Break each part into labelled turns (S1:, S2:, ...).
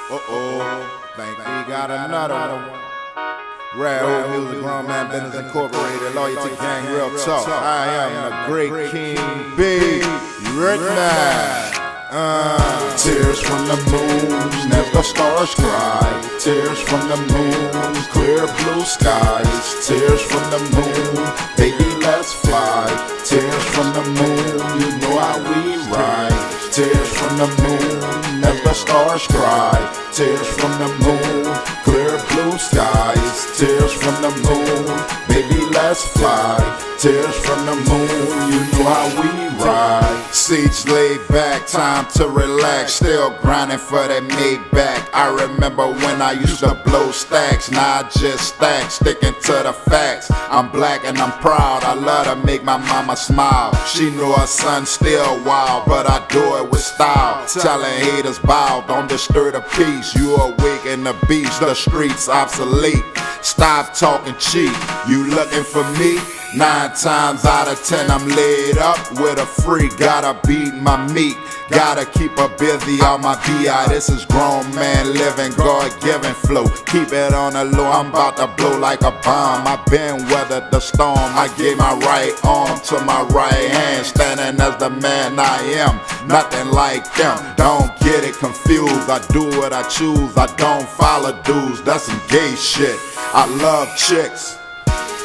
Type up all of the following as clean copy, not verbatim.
S1: Think we got another one. Rad Old Music, Grown Man Business Incorporated, Loyalty Gang, Real Talk. I am the great King B. Rickman.
S2: Tears from the moon, as the stars cry. Tears from the moon, clear blue skies. Tears from the moon, baby let's fly. Tears from the moon, you know how we ride. Tears from the moon, as the stars cry. Tears from the moon, clear blue skies. Tears from the moon, baby let's fly. Tears from the moon, you know how we ride.
S1: Seats laid back, time to relax. Still grinding for that Maybach. I remember when I used to blow stacks. Now I just stack, sticking to the facts. I'm black and I'm proud. I love to make my mama smile. She know her son still wild, but I do it with style. Telling haters bow, don't disturb the peace. You awaken the beast, the streets obsolete. Stop talking cheap. You looking for me? 9 times out of 10 I'm laid up with a freak. Gotta beat my meat, gotta keep her busy on my BI. This is grown man living, God-given flow. Keep it on the low, I'm about to blow like a bomb. I been weathered the storm. I gave my right arm to my right hand, standing as the man I am. Nothing like them, don't get it confused. I do what I choose, I don't follow dudes. That's some gay shit, I love chicks.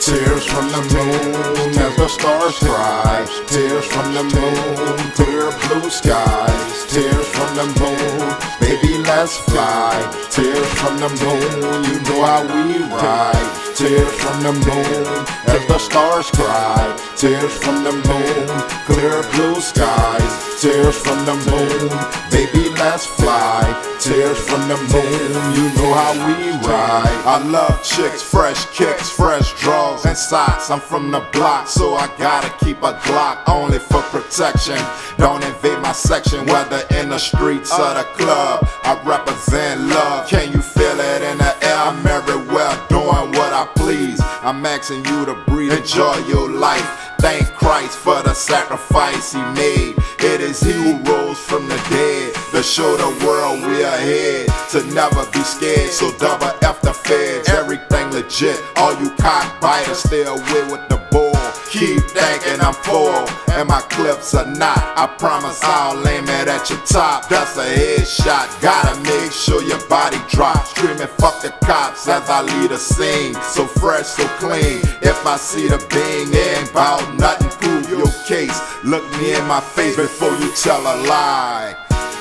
S2: Tears from the moon, as the stars cry. Tears from the moon, clear blue skies. Tears from the moon, baby let's fly. Tears from the moon, you know how we ride. Tears from the moon, as the stars cry. Tears from the moon, clear blue skies. Tears from the moon, baby let's fly. Tears from the moon, you know how we ride.
S1: I love chicks, fresh kicks, fresh draws and socks. I'm from the block, so I gotta keep a Glock only for protection. Don't invade my section, whether in the streets or the club. I represent love, can you feel it in the air? I'm everywhere doing what I please. I'm asking you to breathe, enjoy your life. Thank Christ for the sacrifice he made. It is he who rose from the dead to show the world we are ahead, to never be scared. So double F the feds, everything legit. All you cockbiters stay away with the bull. Keep thinking I'm full and my clips are not. I promise I'll aim it at your top. That's a headshot, gotta make sure your body drops. Screaming fuck the cops as I lead a scene. So fresh, so clean. If I see the being, it ain't about nothing. Prove your case, look me in my face before you tell a lie.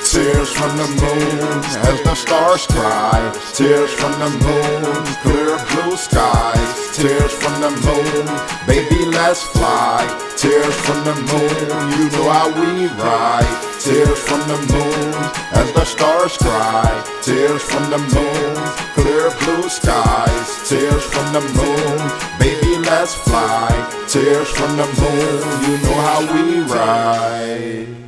S2: Tears from the moon, as the stars cry. Tears from the moon, clear blue skies. Tears from the moon, baby let's fly. Tears from the moon, you know how we ride. Tears from the moon, as the stars cry. Tears from the moon, clear blue skies. Tears from the moon, baby let's fly. Tears from the moon, you know how we ride.